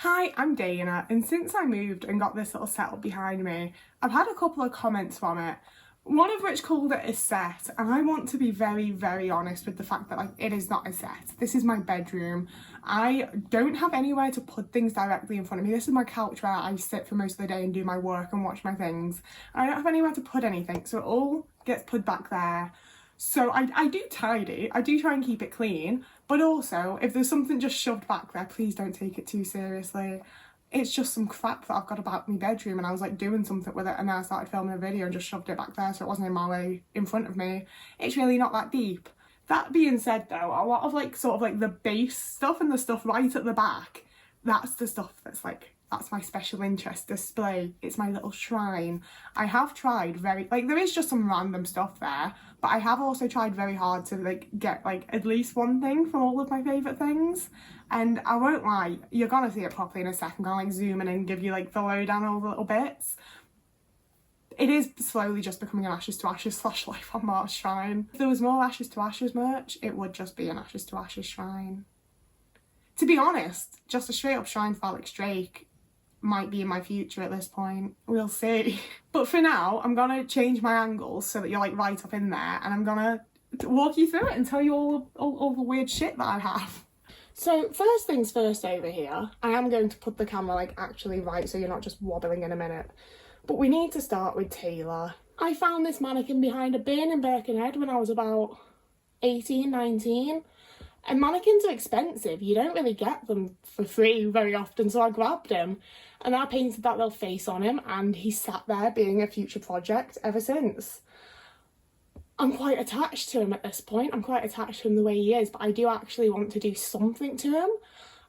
Hi, I'm Dana, and since I moved and got this little setup behind me, I've had a couple of comments from it, one of which called it a set, and I want to be very, very honest with the fact that it is not a set. This is my bedroom. I don't have anywhere to put things directly in front of me. This is my couch where I sit for most of the day and do my work and watch my things. I don't have anywhere to put anything, so it all gets put back there. So I do tidy, I do try and keep it clean, but also if there's something just shoved back there, please don't take it too seriously. It's just some crap that I've got about my bedroom and I was doing something with it and then I started filming a video and just shoved it back there so it wasn't in my way in front of me. It's really not that deep. That being said though, a lot of the base stuff and the stuff right at the back, that's the stuff that's my special interest display. It's my little shrine. I have tried there is just some random stuff there, but I have also tried very hard to get at least one thing from all of my favourite things. And I won't lie, you're gonna see it properly in a second. I'm gonna zoom in and give you the lowdown on all the little bits. It is slowly just becoming an Ashes to Ashes / Life on Mars shrine. If there was more Ashes to Ashes merch, it would just be an Ashes to Ashes shrine. To be honest, just a straight up shrine for Alex Drake might be in my future at this point. We'll see. But for now, I'm gonna change my angles so that you're right up in there, and I'm gonna walk you through it and tell you all the weird shit that I have. So first things first over here, I am going to put the camera actually right so you're not just wobbling in a minute. But we need to start with Taylor. I found this mannequin behind a bin in Birkenhead when I was about 18, 19. And mannequins are expensive, you don't really get them for free very often, so I grabbed him and I painted that little face on him and he's sat there being a future project ever since. I'm quite attached to him at this point, I'm quite attached to him the way he is, but I do actually want to do something to him.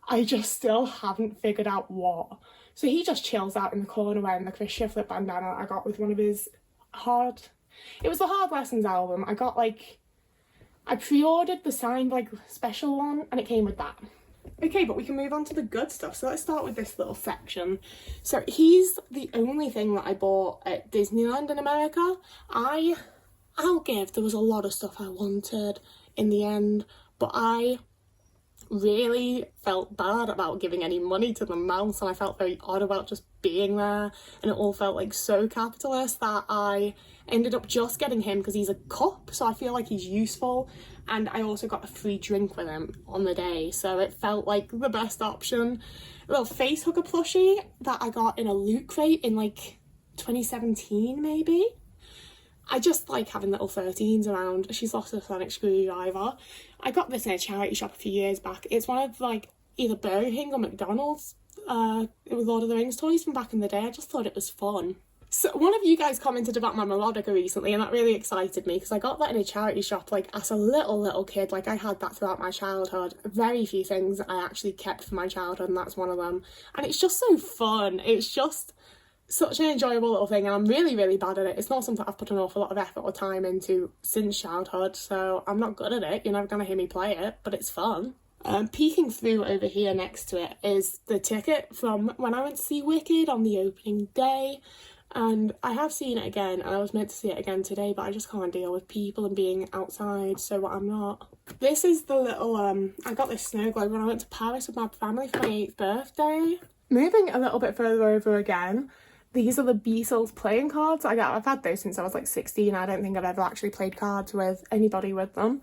I just still haven't figured out what. So he just chills out in the corner wearing the Chris Shiflett bandana I got with one of his it was the Hard Lessons album. I pre-ordered the signed special one and it came with that. Okay, but we can move on to the good stuff. So let's start with this little section. So he's the only thing that I bought at Disneyland in America. I'll give, there was a lot of stuff I wanted in the end, but I really felt bad about giving any money to the mouse and I felt very odd about just being there, and it all felt so capitalist that I ended up just getting him because he's a cup, so I feel like he's useful, and I also got a free drink with him on the day, so it felt like the best option. A little face hugger plushie that I got in a loot crate in 2017 maybe. I just like having little 13s around. She's lost a sonic screwdriver. I got this in a charity shop a few years back. It's one of either Burger King or McDonald's with Lord of the Rings toys from back in the day. I just thought it was fun. So one of you guys commented about my melodica recently and that really excited me because I got that in a charity shop as a little kid. I had that throughout my childhood. Very few things I actually kept from my childhood and that's one of them. And it's just so fun. It's just such an enjoyable little thing and I'm really, really bad at it. It's not something I've put an awful lot of effort or time into since childhood, so I'm not good at it. You're never going to hear me play it, but it's fun. Peeking through over here next to it is the ticket from when I went to see Wicked on the opening day, and I have seen it again and I was meant to see it again today, but I just can't deal with people and being outside, so I'm not. This is the little, I got this snow globe when I went to Paris with my family for my 8th birthday. Moving a little bit further over again, these are the Beatles playing cards. I've had those since I was 16. I don't think I've ever actually played cards with anybody with them.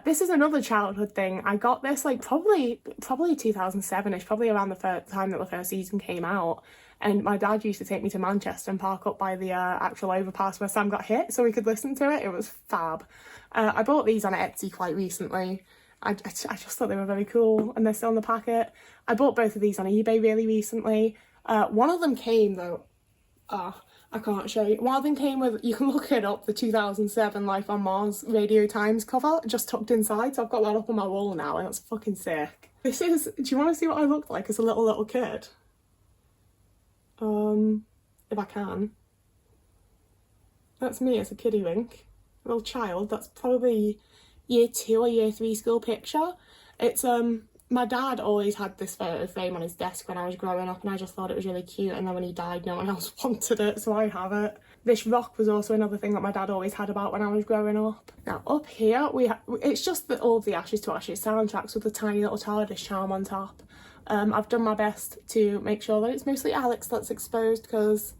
This is another childhood thing. I got this probably 2007ish, probably around the time that the first season came out. And my dad used to take me to Manchester and park up by the actual overpass where Sam got hit so we could listen to it. It was fab. I bought these on Etsy quite recently. I just thought they were very cool and they're still in the packet. I bought both of these on eBay really recently. One of them came though, I can't show you. One of them came with, you can look it up, the 2007 Life on Mars Radio Times cover, just tucked inside, so I've got that up on my wall now and it's fucking sick. This is, do you want to see what I looked like as a little kid? If I can. That's me as a kiddie wink, little child. That's probably year 2 or year 3 school picture. It's my dad always had this photo frame on his desk when I was growing up and I just thought it was really cute, and then when he died no one else wanted it, so I have it. This rock was also another thing that my dad always had about when I was growing up. Now up here it's just all of the Ashes to Ashes soundtracks with the tiny little TARDIS charm on top. I've done my best to make sure that it's mostly Alex that's exposed because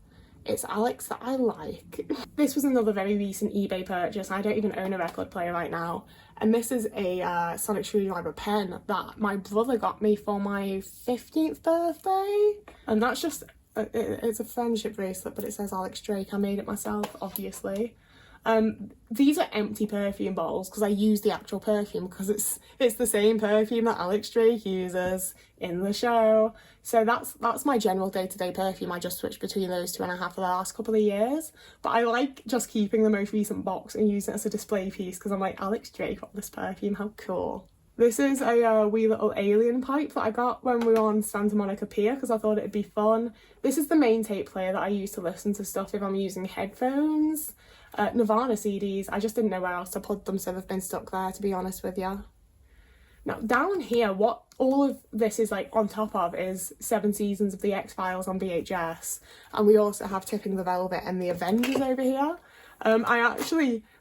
it's Alex that I like. This was another very recent eBay purchase. I don't even own a record player right now. And this is a sonic screwdriver pen that my brother got me for my 15th birthday. And that's just, it's a friendship bracelet, but it says Alex Drake. I made it myself, obviously. These are empty perfume bottles because I use the actual perfume because it's the same perfume that Alex Drake uses in the show. So that's my general day-to-day perfume. I just switched between those two and I have for the last couple of years. But I like just keeping the most recent box and using it as a display piece because I'm like, Alex Drake got this perfume, how cool. This is a wee little alien pipe that I got when we were on Santa Monica Pier because I thought it'd be fun. This is the main tape player that I use to listen to stuff if I'm using headphones. Nirvana CDs, I just didn't know where else to put them, so they've been stuck there, to be honest with you. Now, down here, what all of this is like on top of is 7 seasons of The X-Files on VHS, and we also have Tipping the Velvet and The Avengers over here.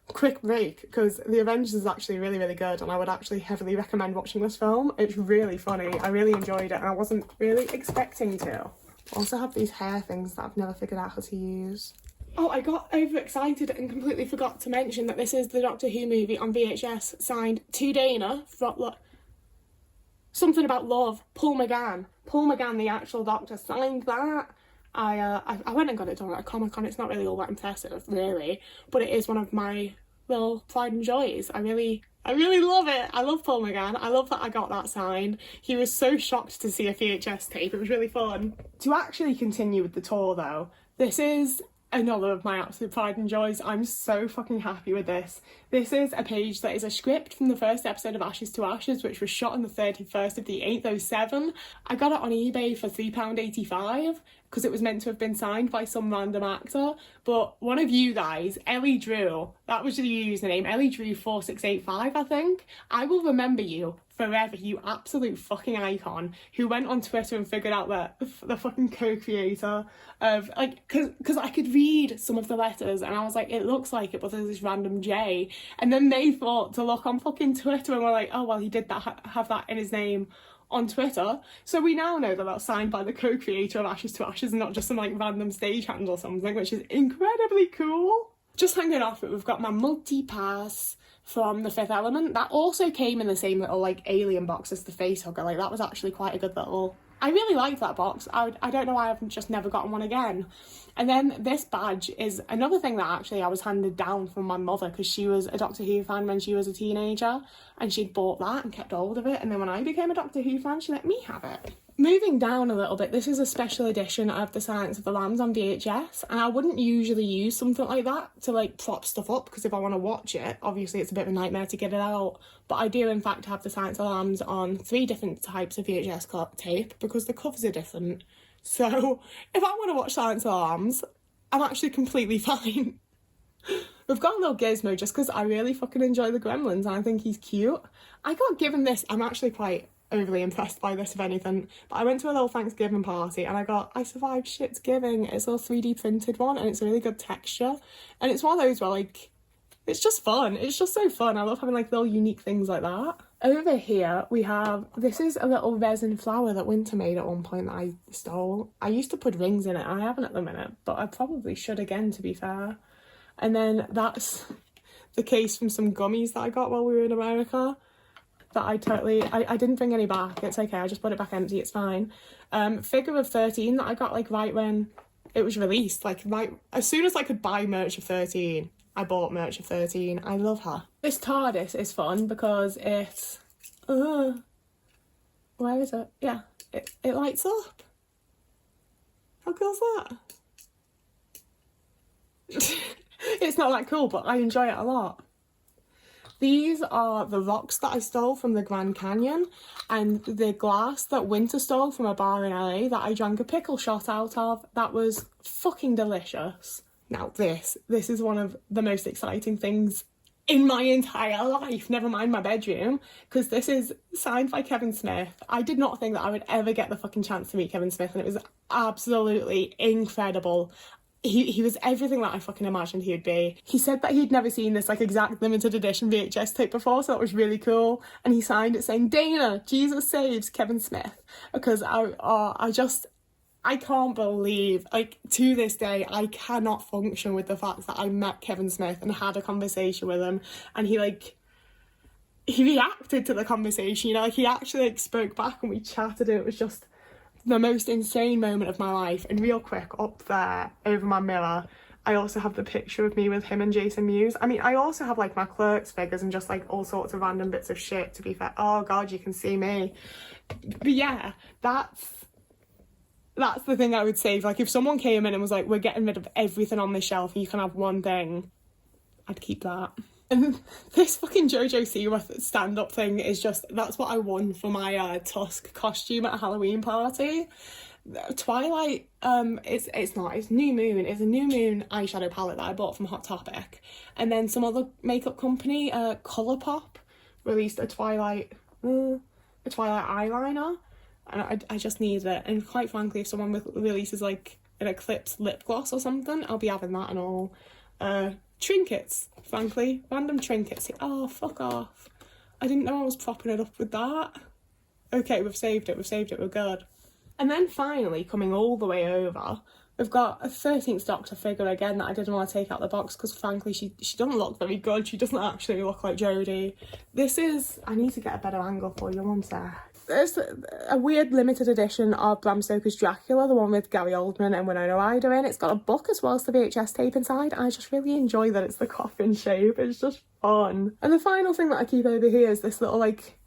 Quick break, because The Avengers is actually really, really good, and I would actually heavily recommend watching this film. It's really funny, I really enjoyed it, and I wasn't really expecting to. I also have these hair things that I've never figured out how to use. Oh, I got overexcited and completely forgot to mention that this is the Doctor Who movie on VHS, signed to Dana, from something about love, Paul McGann. Paul McGann, the actual Doctor, signed that. I went and got it done at a Comic-Con. It's not really all that impressive, really, but it is one of my little pride and joys. I really love it. I love Paul McGann. I love that I got that signed. He was so shocked to see a VHS tape. It was really fun. To actually continue with the tour, though, this is another of my absolute pride and joys. I'm so fucking happy with this. This is a page that is a script from the first episode of Ashes to Ashes, which was shot on the 31st of the 8th, 07. I got it on eBay for £3.85 because it was meant to have been signed by some random actor, but one of you guys, Ellie Drew, that was your username, Ellie Drew 4685, I think. I will remember you forever, you absolute fucking icon who went on Twitter and figured out that the fucking co-creator of, like, because I could read some of the letters and I was like, it looks like it, but there's this random J. And then they thought to look on fucking Twitter and were like, oh, well, he did that have that in his name on Twitter. So we now know that that's signed by the co-creator of Ashes to Ashes and not just some like random stagehand or something, which is incredibly cool. Just hanging off it, we've got my multi-pass from The Fifth Element. That also came in the same little like alien box as the face hugger. Like that was actually quite a good little, I really liked that box. I don't know why I've just never gotten one again. And then this badge is another thing that actually I was handed down from my mother because she was a Doctor Who fan when she was a teenager and she'd bought that and kept hold of it, and then when I became a Doctor Who fan she let me have it. Moving down a little bit, this is a special edition of The Silence of the Lambs on VHS, and I wouldn't usually use something like that to like prop stuff up because if I want to watch it, obviously it's a bit of a nightmare to get it out, but I do in fact have The Silence of the Lambs on 3 different types of VHS tape because the covers are different. So if I want to watch Silence of the Lambs, I'm actually completely fine. We've got a little gizmo just because I really fucking enjoy the Gremlins and I think he's cute. I got given this, I'm actually quite overly impressed by this if anything, but I went to a little Thanksgiving party and I survived Shitsgiving. It's a little 3D printed one and it's a really good texture and it's one of those where like it's just fun. It's just so fun. I love having like little unique things like that. Over here we have, this is a little resin flower that Winter made at one point that I stole. I used to put rings in it. I haven't at the minute, but I probably should again, to be fair. And then that's the case from some gummies that I got while we were in America that I didn't bring any back. It's okay, I just put it back empty, it's fine. Figure of 13 that I got like right when it was released, like right as soon as I could buy merch of 13, I bought merch of 13. I love her. This TARDIS is fun because it's where is it? Yeah, it lights up. How cool is that? It's not that cool, but I enjoy it a lot. These are the rocks that I stole from the Grand Canyon and the glass that Winter stole from a bar in LA that I drank a pickle shot out of. That was fucking delicious. Now this is one of the most exciting things in my entire life, never mind my bedroom, because this is signed by Kevin Smith. I did not think that I would ever get the fucking chance to meet Kevin Smith and it was absolutely incredible. he was everything that I fucking imagined he would be. He said that he'd never seen this like exact limited edition VHS tape before, so that was really cool. And he signed it saying, "Dana, Jesus saves Kevin Smith," because I can't believe, like, to this day, I cannot function with the fact that I met Kevin Smith and had a conversation with him, and he reacted to the conversation, you know, like, he actually, like, spoke back and we chatted. It was just the most insane moment of my life. And real quick, up there, over my mirror, I also have the picture of me with him and Jason Mewes. I mean, I also have, like, my Clerks figures and just, like, all sorts of random bits of shit, to be fair. Oh, God, you can see me. But yeah, that's the thing I would save. Like, if someone came in and was like, "We're getting rid of everything on this shelf and you can have one thing," I'd keep that. And this fucking Jojo Siwa stand-up thing is just, that's what I won for my Tusk costume at a Halloween party. Twilight, it's New Moon. It's a New Moon eyeshadow palette that I bought from Hot Topic. And then some other makeup company, Colourpop, released a Twilight eyeliner. And I just need it. And quite frankly, if someone releases like an Eclipse lip gloss or something, I'll be having that and all. Trinkets, frankly. Random trinkets. Oh, fuck off. I didn't know I was propping it up with that. Okay, we've saved it, we're good. And then finally, coming all the way over, we've got a 13th Doctor figure again that I didn't want to take out the box because frankly she doesn't look very good. She doesn't actually look like Jodie. This is, I need to get a better angle for you, one sec. There's a weird limited edition of Bram Stoker's Dracula, the one with Gary Oldman and Winona Ryder in. It's got a book as well as the VHS tape inside. I just really enjoy that it's the coffin shape. It's just fun. And the final thing that I keep over here is this little, like,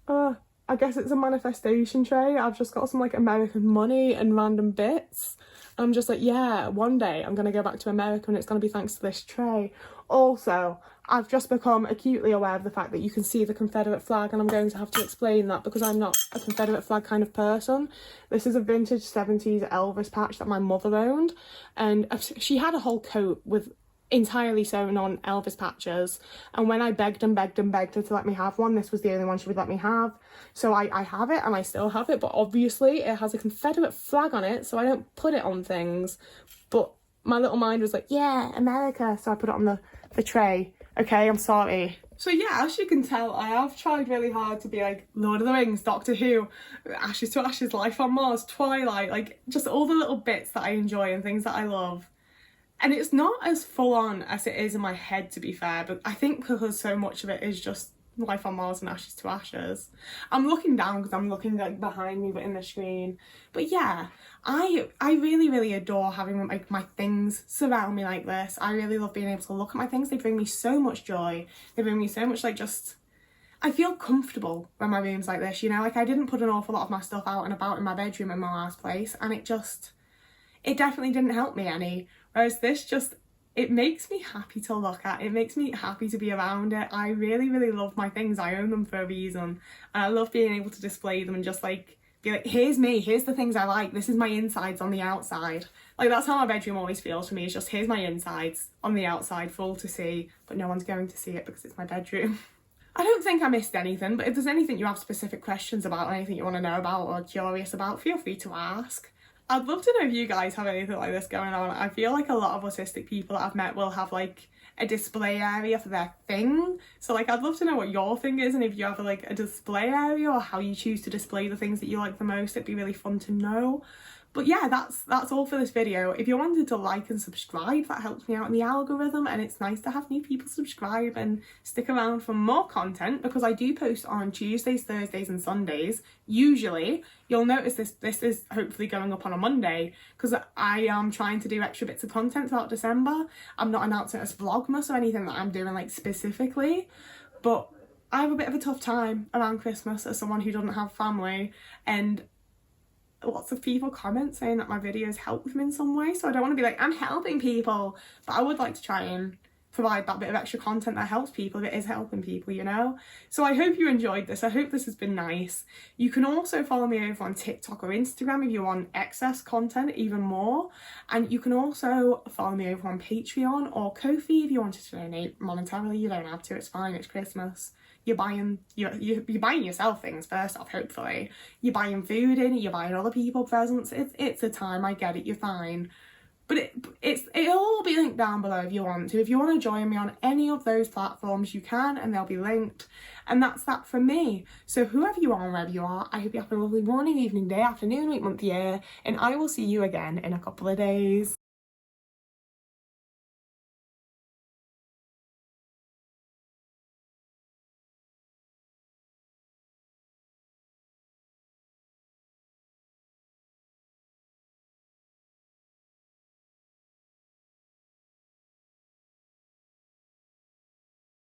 I guess it's a manifestation tray. I've just got some, like, American money and random bits. I'm just like, yeah, one day I'm going to go back to America and it's going to be thanks to this tray. Also, I've just become acutely aware of the fact that you can see the Confederate flag, and I'm going to have to explain that because I'm not a Confederate flag kind of person. This is a vintage 70s Elvis patch that my mother owned, and she had a whole coat with entirely sewn on Elvis patches, and when I begged her to let me have one, this was the only one she would let me have. So I have it, and I still have it, but obviously it has a Confederate flag on it, so I don't put it on things. But my little mind was like, yeah, America, so I put it on the tray. Okay, I'm sorry. So yeah, as you can tell, I have tried really hard to be like Lord of the Rings, Doctor Who, Ashes to Ashes, Life on Mars, Twilight, like just all the little bits that I enjoy and things that I love. And it's not as full on as it is in my head, to be fair, but I think because so much of it is just Life on Mars and Ashes to Ashes. I'm looking down because I'm looking like behind me but in the screen. But yeah, I really, really adore having like my things surround me like this. I really love being able to look at my things. They bring me so much joy. They bring me so much, like, just, I feel comfortable when my room's like this, you know? Like, I didn't put an awful lot of my stuff out and about in my bedroom in my last place, and it definitely didn't help me any. Whereas this just, it makes me happy to look at. It makes me happy to be around it. I really, really love my things. I own them for a reason. And I love being able to display them and just like be like, here's me, here's the things I like. This is my insides on the outside. Like, that's how my bedroom always feels for me. It's just, here's my insides on the outside for all to see, but no one's going to see it because it's my bedroom. I don't think I missed anything, but if there's anything you have specific questions about, or anything you want to know about or curious about, feel free to ask. I'd love to know if you guys have anything like this going on. I feel like a lot of autistic people that I've met will have like a display area for their thing. So like, I'd love to know what your thing is, and if you have like a display area or how you choose to display the things that you like the most. It'd be really fun to know. But yeah, that's all for this video. If you wanted to like and subscribe, that helps me out in the algorithm, and it's nice to have new people subscribe and stick around for more content, because I do post on Tuesdays, Thursdays and Sundays. Usually, you'll notice this is hopefully going up on a Monday, because I am trying to do extra bits of content throughout December. I'm not announcing it as Vlogmas or anything that I'm doing like specifically, but I have a bit of a tough time around Christmas as someone who doesn't have family, and lots of people comment saying that my videos help them in some way, so I don't want to be like, I'm helping people, but I would like to try and provide that bit of extra content that helps people if it is helping people, you know? So I hope you enjoyed this. I hope this has been nice. You can also follow me over on TikTok or Instagram if you want excess content even more, and you can also follow me over on Patreon or Ko-fi if you wanted to donate monetarily. You don't have to, it's fine, it's Christmas. You're buying yourself things first off, hopefully. You're buying food in, you're buying other people presents. It's a time, I get it, you're fine. But But it'll all be linked down below if you want to. If you want to join me on any of those platforms, you can, and they'll be linked. And that's that from me. So whoever you are, wherever you are, I hope you have a lovely morning, evening, day, afternoon, week, month, year, and I will see you again in a couple of days.